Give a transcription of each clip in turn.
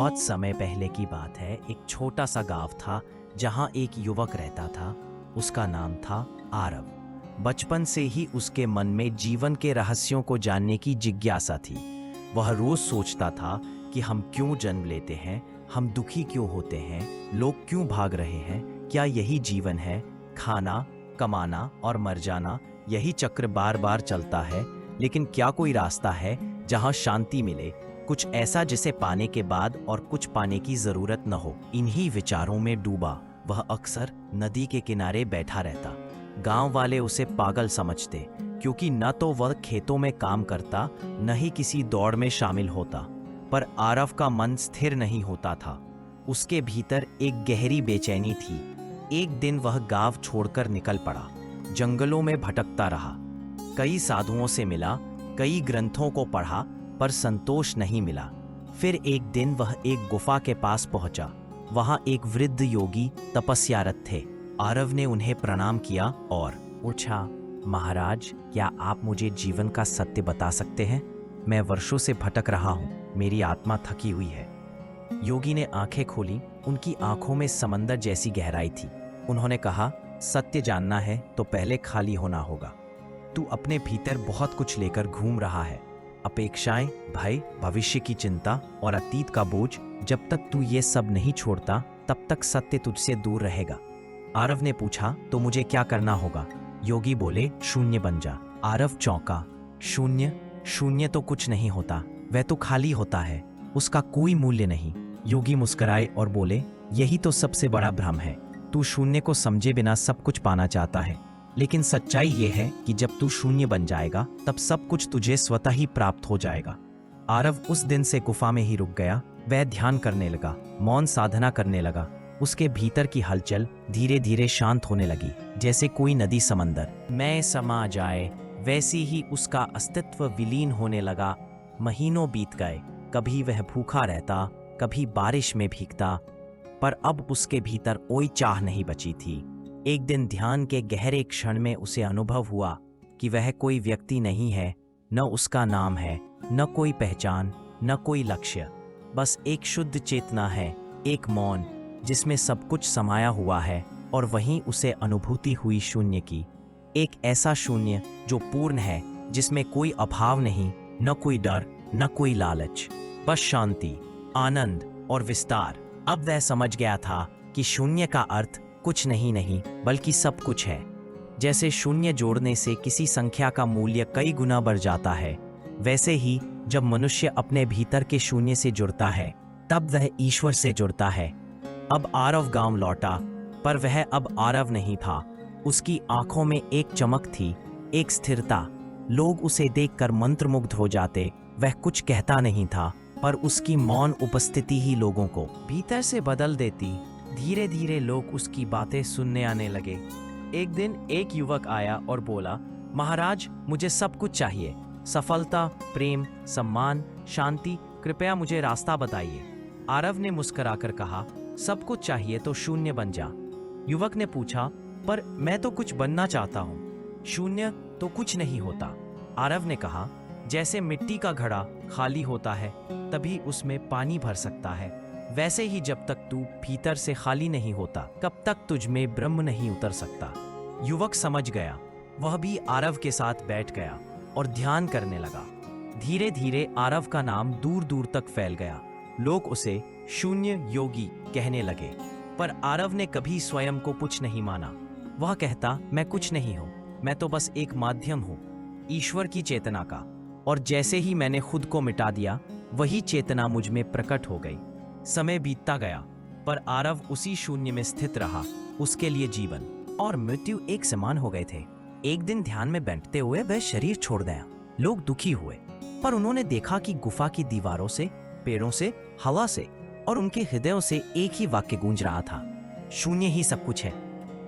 बहुत समय पहले की बात है। एक छोटा सा गांव था जहां एक युवक रहता था। उसका नाम था आरव। बचपन से ही उसके मन में जीवन के रहस्यों को जानने की जिज्ञासा थी। वह रोज सोचता था कि हम क्यों जन्म लेते हैं, हम दुखी क्यों होते हैं, लोग क्यों भाग रहे हैं, क्या यही जीवन है? खाना, कमाना और मर जाना, यही चक्र बार बार चलता है। लेकिन क्या कोई रास्ता है जहां शांति मिले, कुछ ऐसा जिसे पाने के बाद और कुछ पाने की जरूरत न हो? इन्हीं विचारों में डूबा वह अक्सर नदी के किनारे बैठा रहता। गांव वाले उसे पागल समझते, क्योंकि न तो वह खेतों में काम करता, न ही किसी दौड़ में शामिल होता। पर आरव का मन स्थिर नहीं होता था। उसके भीतर एक गहरी बेचैनी थी। एक दिन वह गांव छोड़कर निकल पड़ा। जंगलों में भटकता रहा। कई साधुओं से मिला, कई ग्रंथों को पढ़ा, पर संतोष नहीं मिला। फिर एक दिन वह एक गुफा के पास पहुंचा। वहां एक वृद्ध योगी तपस्यारत थे। आरव ने उन्हें प्रणाम किया और पूछा, महाराज, क्या आप मुझे जीवन का सत्य बता सकते हैं? मैं वर्षों से भटक रहा हूं, मेरी आत्मा थकी हुई है। योगी ने आंखें खोली। उनकी आंखों में समंदर जैसी गहराई थी। उन्होंने कहा, सत्य जानना है तो पहले खाली होना होगा। तू अपने भीतर बहुत कुछ लेकर घूम रहा है, अपेक्षाएं, भय, भविष्य की चिंता और अतीत का बोझ। जब तक तू ये सब नहीं छोड़ता, तब तक सत्य तुझसे दूर रहेगा। आरव ने पूछा, तो मुझे क्या करना होगा? योगी बोले, शून्य बन जा। आरव चौंका। शून्य? शून्य तो कुछ नहीं होता, वह तो खाली होता है, उसका कोई मूल्य नहीं। योगी मुस्कुराए और बोले, यही तो सबसे बड़ा भ्रम है। तू शून्य को समझे बिना सब कुछ पाना चाहता है, लेकिन सच्चाई यह है कि जब तू शून्य बन जाएगा, तब सब कुछ तुझे स्वतः ही प्राप्त हो जाएगा। आरव उस दिन से गुफा में ही रुक गया। वह ध्यान करने लगा, मौन साधना करने लगा। उसके भीतर की हलचल धीरे धीरे शांत होने लगी, जैसे कोई नदी समंदर में समा जाए। वैसी ही उसका अस्तित्व विलीन होने लगा। महीनों बीत गए। कभी वह भूखा रहता, कभी बारिश में भीगता, पर अब उसके भीतर कोई चाह नहीं बची थी। एक दिन ध्यान के गहरे क्षण में उसे अनुभव हुआ कि वह कोई व्यक्ति नहीं है, न उसका नाम है, न कोई पहचान, न कोई लक्ष्य। बस एक शुद्ध चेतना है, एक मौन जिसमें सब कुछ समाया हुआ है। और वहीं उसे अनुभूति हुई शून्य की। एक ऐसा शून्य जो पूर्ण है, जिसमें कोई अभाव नहीं, न कोई डर, न कोई लालच, बस शांति, आनंद और विस्तार। अब वह समझ गया था कि शून्य का अर्थ कुछ नहीं बल्कि सब कुछ है। जैसे शून्य जोड़ने से किसी संख्या का मूल्य कई गुना बढ़ जाता है, वैसे ही जब मनुष्य अपने भीतर के शून्य से जुड़ता है, तब वह ईश्वर से जुड़ता है। अब आरव गांव लौटा, पर वह अब आरव नहीं था। उसकी आंखों में एक चमक थी, एक स्थिरता। लोग उसे देखकर मंत्रमुग्ध हो जाते। वह कुछ कहता नहीं था, पर उसकी मौन उपस्थिति ही लोगों को भीतर से बदल देती। धीरे धीरे लोग उसकी बातें सुनने आने लगे। एक दिन एक युवक आया और बोला, महाराज, मुझे सब कुछ चाहिए, सफलता, प्रेम, सम्मान, शांति, कृपया मुझे रास्ता बताइए। आरव ने मुस्कुराकर कहा, सब कुछ चाहिए तो शून्य बन जा। युवक ने पूछा, पर मैं तो कुछ बनना चाहता हूँ। शून्य तो कुछ नहीं होता। आरव ने कहा, जैसे मिट्टी का घड़ा खाली होता है, तभी उसमें पानी भर सकता है, वैसे ही जब तक तू भीतर से खाली नहीं होता, कब तक तुझ में ब्रह्म नहीं उतर सकता। युवक समझ गया। वह भी आरव के साथ बैठ गया और ध्यान करने लगा। धीरे धीरे आरव का नाम दूर दूर तक फैल गया। लोग उसे शून्य योगी कहने लगे। पर आरव ने कभी स्वयं को कुछ नहीं माना। वह कहता, मैं कुछ नहीं हूं, मैं तो बस एक माध्यम हूं, ईश्वर की चेतना का। और जैसे ही मैंने खुद को मिटा दिया, वही चेतना मुझ में प्रकट हो गई। समय बीतता गया, पर आरव उसी शून्य में स्थित रहा। उसके लिए जीवन और मृत्यु एक समान हो गए थे। एक दिन ध्यान में बैठते हुए वह शरीर छोड़ गया। लोग दुखी हुए, पर उन्होंने देखा कि गुफा की दीवारों से, पेड़ों से, हवा से और उनके हृदयों से एक ही वाक्य गूंज रहा था, शून्य ही सब कुछ है।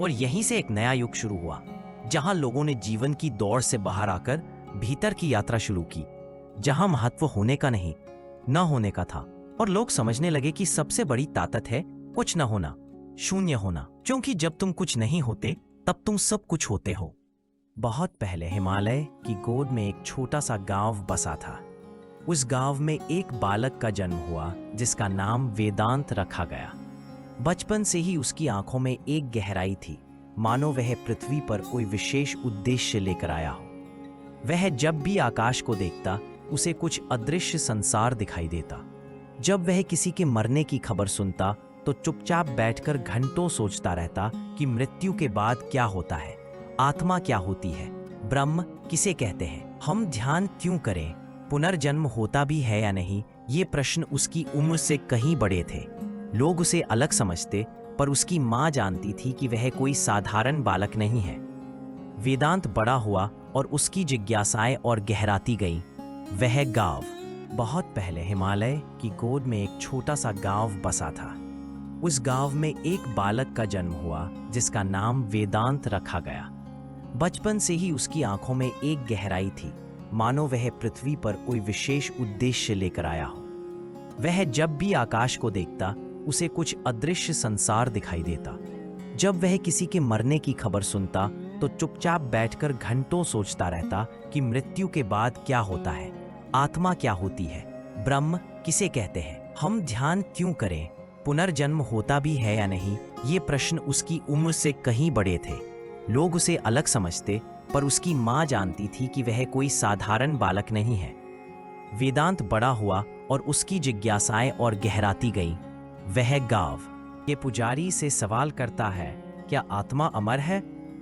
और यहीं से एक नया युग शुरू हुआ, जहां लोगों ने जीवन की दौड़ से बाहर आकर भीतर की यात्रा शुरू की, जहां महत्व होने का नहीं, न होने का था। और लोग समझने लगे कि सबसे बड़ी ताकत है कुछ न होना, शून्य होना। क्योंकि जब तुम कुछ नहीं होते, तब तुम सब कुछ होते हो। बहुत पहले हिमालय की गोद में एक छोटा सा गांव बसा था। उस गांव में एक बालक का जन्म हुआ जिसका नाम वेदांत रखा गया। बचपन से ही उसकी आंखों में एक गहराई थी, मानो वह पृथ्वी पर कोई विशेष उद्देश्य लेकर आया हो। वह जब भी आकाश को देखता उसे कुछ अदृश्य संसार दिखाई देता। जब वह किसी के मरने की खबर सुनता तो चुपचाप बैठकर घंटों सोचता रहता कि मृत्यु के बाद क्या होता है, आत्मा क्या होती है, ब्रह्म किसे कहते हैं, हम ध्यान क्यों करें, पुनर्जन्म होता भी है या नहीं। ये प्रश्न उसकी उम्र से कहीं बड़े थे। लोग उसे अलग समझते, पर उसकी माँ जानती थी कि वह कोई साधारण बालक नहीं है। वेदांत बड़ा हुआ और उसकी जिज्ञासाएं और गहराती गईं। वह गांव बहुत पहले हिमालय की गोद में एक छोटा सा गांव बसा था। उस गांव में एक बालक का जन्म हुआ जिसका नाम वेदांत रखा गया। बचपन से ही उसकी आंखों में एक गहराई थी, मानो वह पृथ्वी पर कोई विशेष उद्देश्य लेकर आया हो। वह जब भी आकाश को देखता उसे कुछ अदृश्य संसार दिखाई देता। जब वह किसी के मरने की खबर सुनता तो चुपचाप बैठकर घंटों सोचता रहता कि मृत्यु के बाद क्या होता है, आत्मा क्या होती है, ब्रह्म किसे कहते हैं, हम ध्यान क्यों करें, पुनर्जन्म होता भी है या नहीं। ये प्रश्न उसकी उम्र से कहीं बड़े थे। लोग उसे अलग समझते, पर उसकी माँ जानती थी कि वह कोई साधारण बालक नहीं है। वेदांत बड़ा हुआ और उसकी जिज्ञासाएं और गहराती गईं। वह गांव के पुजारी से सवाल करता है, क्या आत्मा अमर है?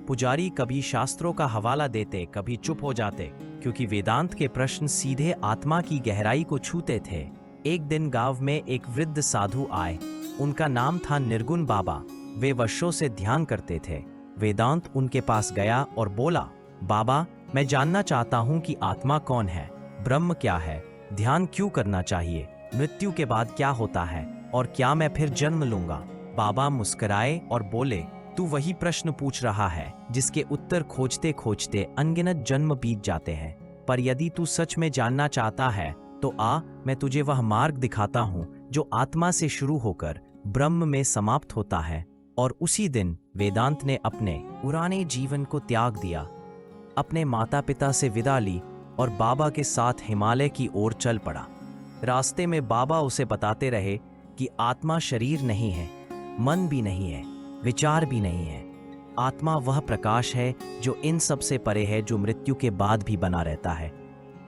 पुजारी कभी शास्त्रों का हवाला देते, कभी चुप हो जाते, क्योंकि वेदांत के प्रश्न सीधे आत्मा की गहराई को छूते थे। एक दिन गांव में एक वृद्ध साधु आए। उनका नाम था निर्गुण बाबा। वे वर्षों से ध्यान करते थे। वेदांत उनके पास गया और बोला, बाबा, मैं जानना चाहता हूं कि आत्मा कौन है, ब्रह्म क्या है, ध्यान क्यों करना चाहिए, मृत्यु के बाद क्या होता है और क्या मैं फिर जन्म लूंगा। बाबा मुस्कुराए और बोले, तू वही प्रश्न पूछ रहा है जिसके उत्तर खोजते खोजते अनगिनत जन्म बीत जाते हैं। पर यदि तू सच में जानना चाहता है तो आ, मैं तुझे वह मार्ग दिखाता हूँ जो आत्मा से शुरू होकर ब्रह्म में समाप्त होता है। और उसी दिन वेदांत ने अपने पुराने जीवन को त्याग दिया, अपने माता पिता से विदा ली और बाबा के साथ हिमालय की ओर चल पड़ा। रास्ते में बाबा उसे बताते रहे कि आत्मा शरीर नहीं है, मन भी नहीं है, विचार भी नहीं है। आत्मा वह प्रकाश है जो इन सब से परे है, जो मृत्यु के बाद भी बना रहता है।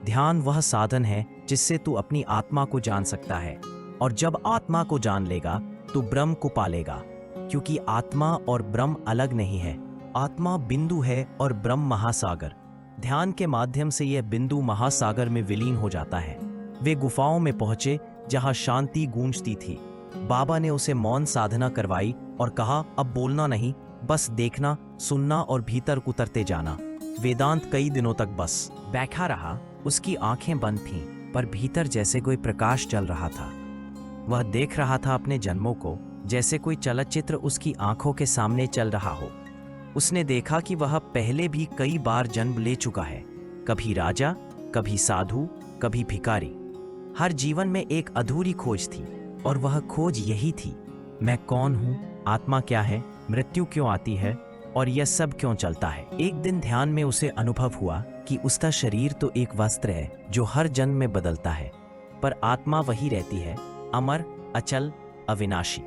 ध्यान वह साधन है जिससे तू अपनी आत्मा को जान सकता है, और जब आत्मा को जान लेगा तो ब्रह्म को पालेगा, क्योंकि आत्मा और ब्रह्म अलग नहीं है। आत्मा बिंदु है और ब्रह्म महासागर। ध्यान के माध्यम से यह बिंदु महासागर में विलीन हो जाता है। वे गुफाओं में पहुंचे जहां शांति गूंजती थी। बाबा ने उसे मौन साधना करवाई और कहा, अब बोलना नहीं, बस देखना, सुनना और भीतर उतरते जाना। वेदांत कई दिनों तक बस बैठा रहा। उसकी आंखें बंद थीं, पर भीतर जैसे कोई प्रकाश चल रहा था। वह देख रहा था अपने जन्मों को, जैसे कोई चलचित्र उसकी आंखों के सामने चल रहा हो। उसने देखा कि वह पहले भी कई बार जन्म ले चुका है, कभी राजा, कभी साधु, कभी भिखारी। हर जीवन में एक अधूरी खोज थी, और वह खोज यही थी, मैं कौन हूँ, आत्मा क्या है, मृत्यु क्यों आती है और यह सब क्यों चलता है। एक दिन ध्यान में उसे अनुभव हुआ कि उसका शरीर तो एक वस्त्र है जो हर जन्म में बदलता है, पर आत्मा वही रहती है, अमर, अचल, अविनाशी।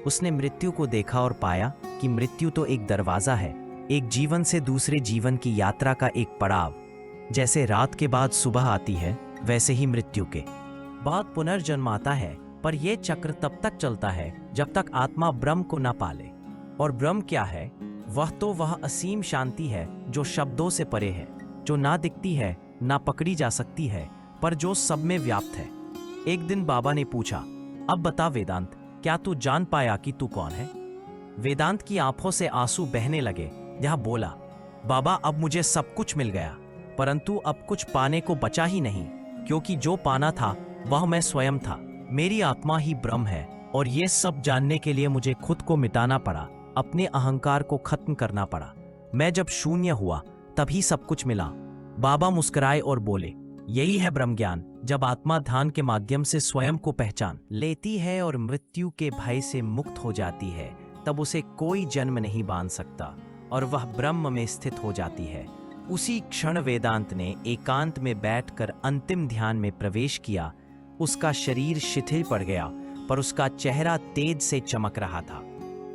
उसने मृत्यु को देखा और पाया कि मृत्यु तो एक दरवाजा है, एक जीवन से दूसरे जीवन की यात्रा का एक पड़ाव। जैसे रात के बाद सुबह आती है, वैसे ही मृत्यु के बाद पुनर्जन्म आता है, पर यह चक्र तब तक चलता है जब तक आत्मा ब्रह्म को न पाले। और ब्रह्म क्या है? वह असीम शांति है जो शब्दों से परे है, जो ना दिखती है, ना पकड़ी जा सकती है, पर जो सब में व्याप्त है। एक दिन बाबा ने पूछा, अब बता वेदांत, क्या तू जान पाया कि तू कौन है? वेदांत की आंखों से आंसू बहने लगे। यह बोला, बाबा, अब मुझे सब कुछ मिल गया, परंतु अब कुछ पाने को बचा ही नहीं, क्योंकि जो पाना था वह मैं स्वयं था। मेरी आत्मा ही ब्रह्म है, और ये सब जानने के लिए मुझे खुद को मिटाना पड़ा, अपने अहंकार को खत्म करना पड़ा। मैं जब शून्य हुआ तभी सब कुछ मिला। बाबा मुस्कुराए और बोले, यही है ब्रह्म ज्ञान। जब आत्मा ध्यान के माध्यम से स्वयं को पहचान लेती है और मृत्यु के भय से मुक्त हो जाती है, तब उसे कोई जन्म नहीं बांध सकता और वह ब्रह्म में स्थित हो जाती है। उसी क्षण वेदांत ने एकांत में बैठकर अंतिम ध्यान में प्रवेश किया। उसका शरीर शिथिल पड़ गया, पर उसका चेहरा तेज से चमक रहा था।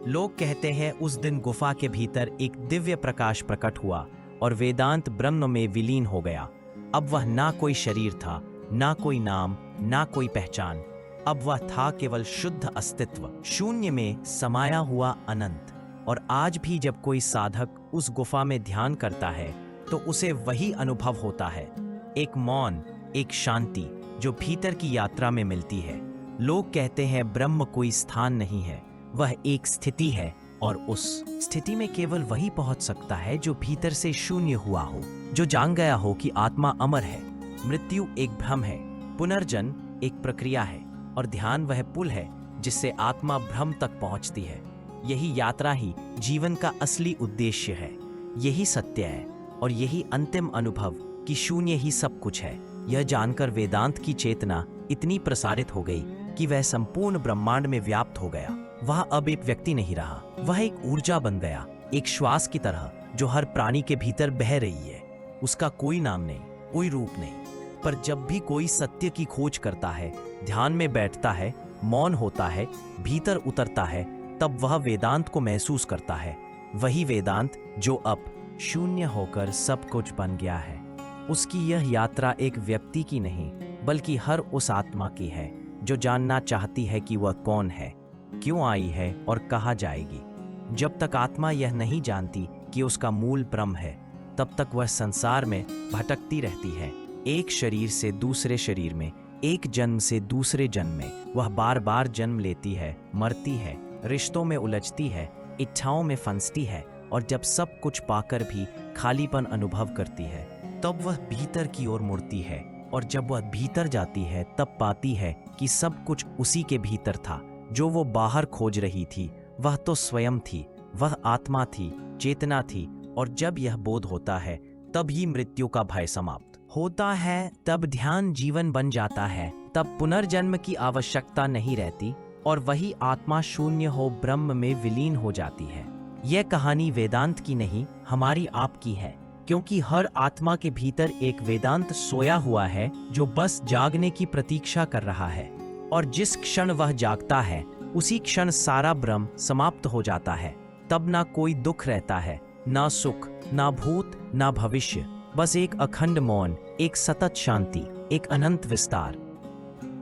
लोग कहते हैं उस दिन गुफा के भीतर एक दिव्य प्रकाश प्रकट हुआ और वेदांत ब्रह्म में विलीन हो गया। अब वह ना कोई शरीर था, ना कोई नाम, ना कोई पहचान। अब वह था केवल शुद्ध अस्तित्व, शून्य में समाया हुआ अनंत। और आज भी जब कोई साधक उस गुफा में ध्यान करता है तो उसे वही अनुभव होता है, एक मौन, एक शांति जो भीतर की यात्रा में मिलती है। लोग कहते हैं ब्रह्म कोई स्थान नहीं है, वह एक स्थिति है, और उस स्थिति में केवल वही पहुंच सकता है जो भीतर से शून्य हुआ हो, जो जान गया हो कि आत्मा अमर है, मृत्यु एक भ्रम है, पुनर्जन्म एक प्रक्रिया है, और ध्यान वह पुल है जिससे आत्मा ब्रह्म तक पहुंचती है। यही यात्रा ही जीवन का असली उद्देश्य है। यही सत्य है और यही अंतिम अनुभव कि शून्य ही सब कुछ है। यह जानकर वेदांत की चेतना इतनी प्रसारित हो गई कि वह संपूर्ण ब्रह्मांड में व्याप्त हो गया। वह अब एक व्यक्ति नहीं रहा, वह एक ऊर्जा बन गया, एक श्वास की तरह जो हर प्राणी के भीतर बह रही है। उसका कोई नाम नहीं, कोई रूप नहीं, पर जब भी कोई सत्य की खोज करता है, ध्यान में बैठता है, मौन होता है, भीतर उतरता है, तब वह वेदांत को महसूस करता है। वही वेदांत जो अब शून्य होकर सब कुछ बन गया है। उसकी यह यात्रा एक व्यक्ति की नहीं, बल्कि हर उस आत्मा की है जो जानना चाहती है कि वह कौन है, क्यों आई है और कहाँ जाएगी। जब तक आत्मा यह नहीं जानती कि उसका मूल ब्रह्म है, तब तक वह संसार में भटकती रहती है। एक शरीर से दूसरे शरीर में, एक जन्म से दूसरे जन्म में वह बार बार जन्म लेती है, मरती है, रिश्तों में उलझती है, इच्छाओं में फंसती है, और जब सब कुछ पाकर भी खालीपन अनुभव करती है, तब वह भीतर की ओर मुड़ती है। और जब वह भीतर जाती है, तब पाती है कि सब कुछ उसी के भीतर था। जो वो बाहर खोज रही थी, वह तो स्वयं थी, वह आत्मा थी, चेतना थी। और जब यह बोध होता है, तब ही मृत्यु का भय समाप्त होता है, तब ध्यान जीवन बन जाता है, तब पुनर्जन्म की आवश्यकता नहीं रहती, और वही आत्मा शून्य हो ब्रह्म में विलीन हो जाती है। यह कहानी वेदांत की नहीं, हमारी आपकी है, क्योंकि हर आत्मा के भीतर एक वेदांत सोया हुआ है जो बस जागने की प्रतीक्षा कर रहा है। और जिस क्षण वह जागता है, उसी क्षण सारा ब्रह्म समाप्त हो जाता है। तब ना कोई दुख रहता है, ना सुख, ना भूत, ना भविष्य, बस एक अखंड मौन, एक सतत शांति, एक अनंत विस्तार।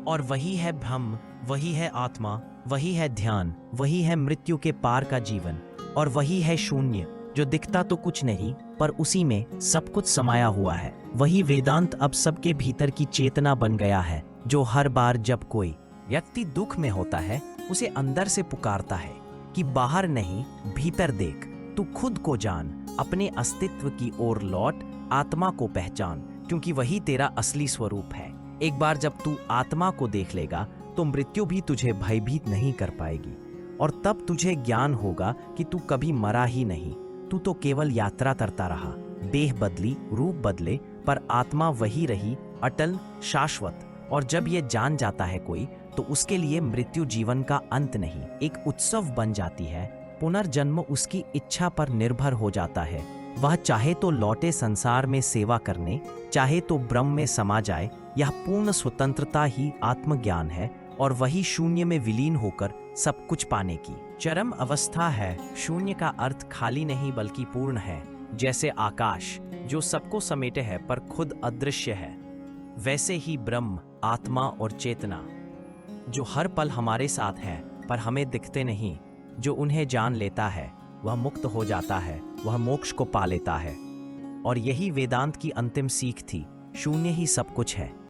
और वही है ब्रह्म, वही है आत्मा, वही है ध्यान, वही है मृत्यु के पार का जीवन, और वही है शून्य जो दिखता तो कुछ नहीं, पर उसी में सब कुछ समाया हुआ है। वही वेदांत अब सबके भीतर की चेतना बन गया है, जो हर बार जब कोई व्यक्ति दुख में होता है, उसे अंदर से पुकारता है कि बाहर नहीं, भीतर देख, तू खुद को जान, अपने अस्तित्व की ओर लौट, आत्मा को पहचान, क्योंकि वही तेरा असली स्वरूप है। एक बार जब तू आत्मा को देख लेगा, तो मृत्यु भी तुझे भयभीत नहीं कर पाएगी, और तब तुझे ज्ञान होगा कि तू कभी मरा ही नहीं, तू तो केवल यात्रा करता रहा। देह बदली, रूप बदले, पर आत्मा वही रही, अटल, शाश्वत। और जब ये जान जाता है कोई, तो उसके लिए मृत्यु जीवन का अंत नहीं, एक उत्सव बन जाती है। पुनर्जन्म उसकी इच्छा पर निर्भर हो जाता है। वह चाहे तो लौटे संसार में सेवा करने, चाहे तो ब्रह्म में समा जाए। यह पूर्ण स्वतंत्रता ही आत्मज्ञान है, और वही शून्य में विलीन होकर सब कुछ पाने की चरम अवस्था है। शून्य का अर्थ खाली नहीं बल्कि पूर्ण है। जैसे आकाश जो सबको समेटे है पर खुद अदृश्य है, वैसे ही ब्रह्म, आत्मा और चेतना जो हर पल हमारे साथ है पर हमें दिखते नहीं, जो उन्हें जान लेता है वह मुक्त हो जाता है, वह मोक्ष को पा लेता है। और यही वेदांत की अंतिम सीख थी, शून्य ही सब कुछ है।